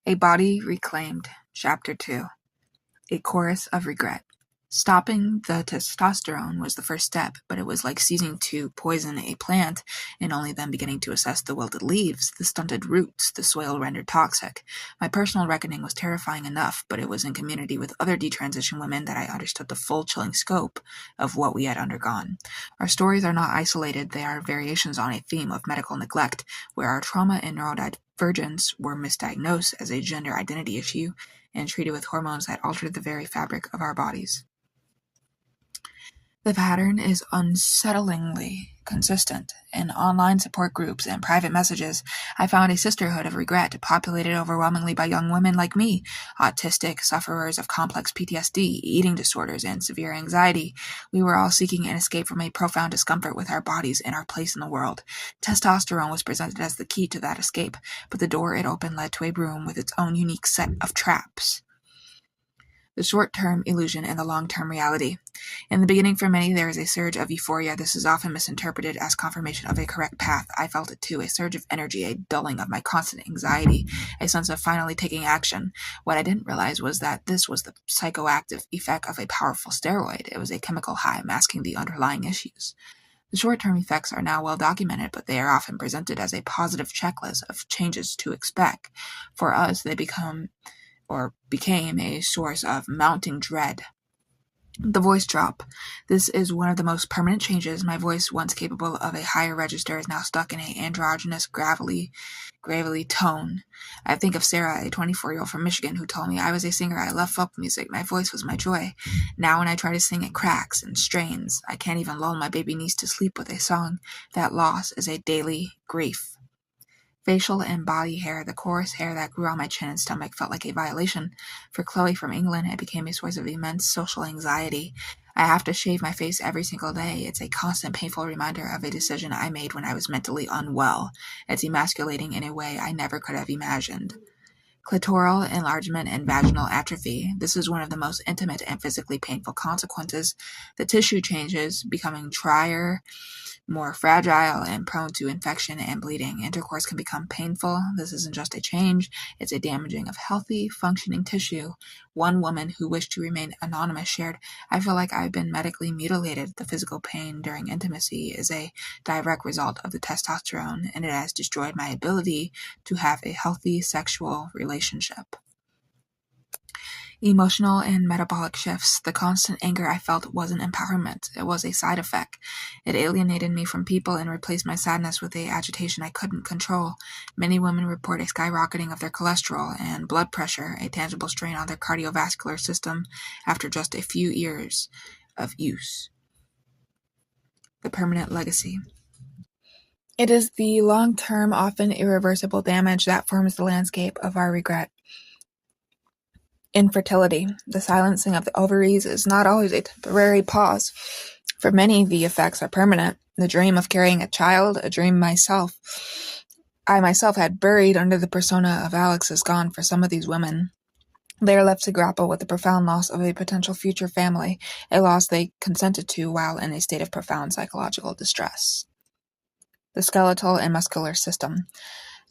A Body Reclaimed, Chapter 2. A Chorus of Regret. Stopping the testosterone was the first step, but it was like ceasing to poison a plant and only then beginning to assess the wilted leaves, the stunted roots, the soil rendered toxic. My personal reckoning was terrifying enough, but it was in community with other detransition women that I understood the full chilling scope of what we had undergone. Our stories are not isolated, they are variations on a theme of medical neglect, where our trauma and neurodivergence were misdiagnosed as a gender identity issue and treated with hormones that altered the very fabric of our bodies. The pattern is unsettlingly consistent. In online support groups and private messages, I found a sisterhood of regret populated overwhelmingly by young women like me, autistic, sufferers of complex PTSD, eating disorders, and severe anxiety. We were all seeking an escape from a profound discomfort with our bodies and our place in the world. Testosterone was presented as the key to that escape, but the door it opened led to a room with its own unique set of traps. The short-term illusion and the long-term reality. In the beginning, for many, there is a surge of euphoria. This is often misinterpreted as confirmation of a correct path. I felt it too, a surge of energy, a dulling of my constant anxiety, a sense of finally taking action. What I didn't realize was that this was the psychoactive effect of a powerful steroid. It was a chemical high masking the underlying issues. The short-term effects are now well documented, but they are often presented as a positive checklist of changes to expect. For us, they became a source of mounting dread. The voice drop. This is one of the most permanent changes. My voice, once capable of a higher register, is now stuck in an androgynous, gravelly tone. I think of Sarah, a 24-year-old from Michigan, who told me I was a singer. I love folk music. My voice was my joy. Now when I try to sing, it cracks and strains. I can't even lull my baby niece to sleep with a song. That loss is a daily grief. Facial and body hair. The coarse hair that grew on my chin and stomach felt like a violation. For Chloe from England, it became a source of immense social anxiety. I have to shave my face every single day. It's a constant painful reminder of a decision I made when I was mentally unwell. It's emasculating in a way I never could have imagined. Clitoral enlargement and vaginal atrophy. This is one of the most intimate and physically painful consequences. The tissue changes, becoming drier, more fragile, and prone to infection and bleeding. Intercourse can become painful. This isn't just a change, it's a damaging of healthy, functioning tissue. One woman who wished to remain anonymous shared, "I feel like I've been medically mutilated. The physical pain during intimacy is a direct result of the testosterone, and it has destroyed my ability to have a healthy sexual relationship." Emotional and metabolic shifts. The constant anger I felt wasn't empowerment. It was a side effect. It alienated me from people and replaced my sadness with a agitation I couldn't control. Many women report a skyrocketing of their cholesterol and blood pressure, a tangible strain on their cardiovascular system after just a few years of use. The permanent legacy. It is the long-term, often irreversible damage that forms the landscape of our regret. Infertility. The silencing of the ovaries is not always a temporary pause. For many, the effects are permanent. The dream of carrying a child, a dream I myself had buried under the persona of Alex, is gone for some of these women. They are left to grapple with the profound loss of a potential future family, a loss they consented to while in a state of profound psychological distress. The skeletal and muscular system.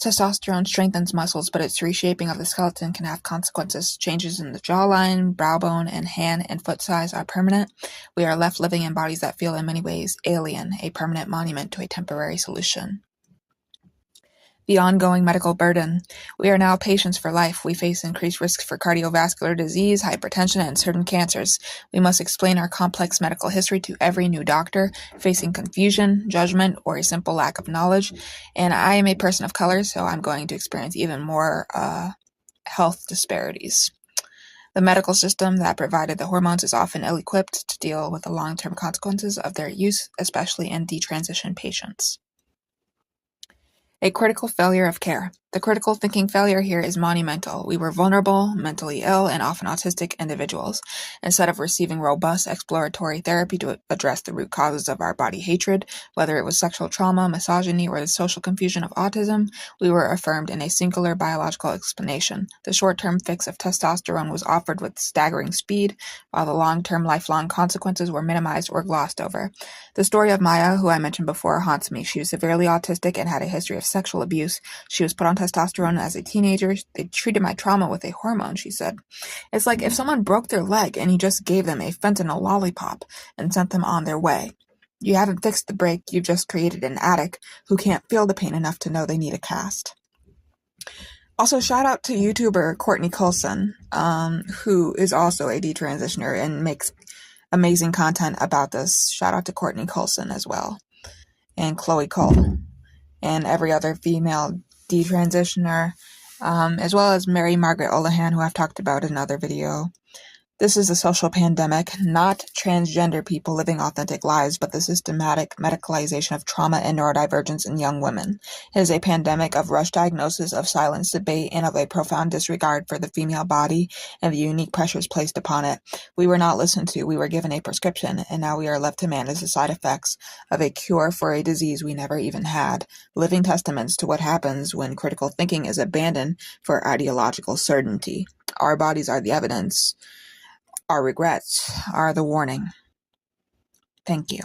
Testosterone strengthens muscles, but its reshaping of the skeleton can have consequences. Changes in the jawline, brow bone, and hand and foot size are permanent. We are left living in bodies that feel in many ways alien, a permanent monument to a temporary solution. The ongoing medical burden. We are now patients for life. We face increased risks for cardiovascular disease, hypertension, and certain cancers. We must explain our complex medical history to every new doctor, facing confusion, judgment, or a simple lack of knowledge. And I am a person of color, so I'm going to experience even more health disparities. The medical system that provided the hormones is often ill-equipped to deal with the long-term consequences of their use, especially in detransition patients. A critical failure of care. The critical thinking failure here is monumental. We were vulnerable, mentally ill, and often autistic individuals. Instead of receiving robust exploratory therapy to address the root causes of our body hatred, whether it was sexual trauma, misogyny, or the social confusion of autism, we were affirmed in a singular biological explanation. The short-term fix of testosterone was offered with staggering speed, while the long-term, lifelong consequences were minimized or glossed over. The story of Maya, who I mentioned before, haunts me. She was severely autistic and had a history of sexual abuse. She was put on testosterone as a teenager. They treated my trauma with a hormone, she said. It's like if someone broke their leg and you just gave them a fentanyl lollipop and sent them on their way. You haven't fixed the break, you've just created an addict who can't feel the pain enough to know they need a cast. Also, shout out to YouTuber Courtney Coulson, who is also a detransitioner and makes amazing content about this. Shout out to Courtney Coulson as well. And Chloe Cole. And every other female detransitioner, as well as Mary Margaret Olahan, who I've talked about in another video. This is a social pandemic, not transgender people living authentic lives, but the systematic medicalization of trauma and neurodivergence in young women. It is a pandemic of rush diagnosis, of silence debate, and of a profound disregard for the female body and the unique pressures placed upon it. We were not listened to, we were given a prescription, and now we are left to manage the side effects of a cure for a disease we never even had. Living testaments to what happens when critical thinking is abandoned for ideological certainty. Our bodies are the evidence. Our regrets are the warning. Thank you.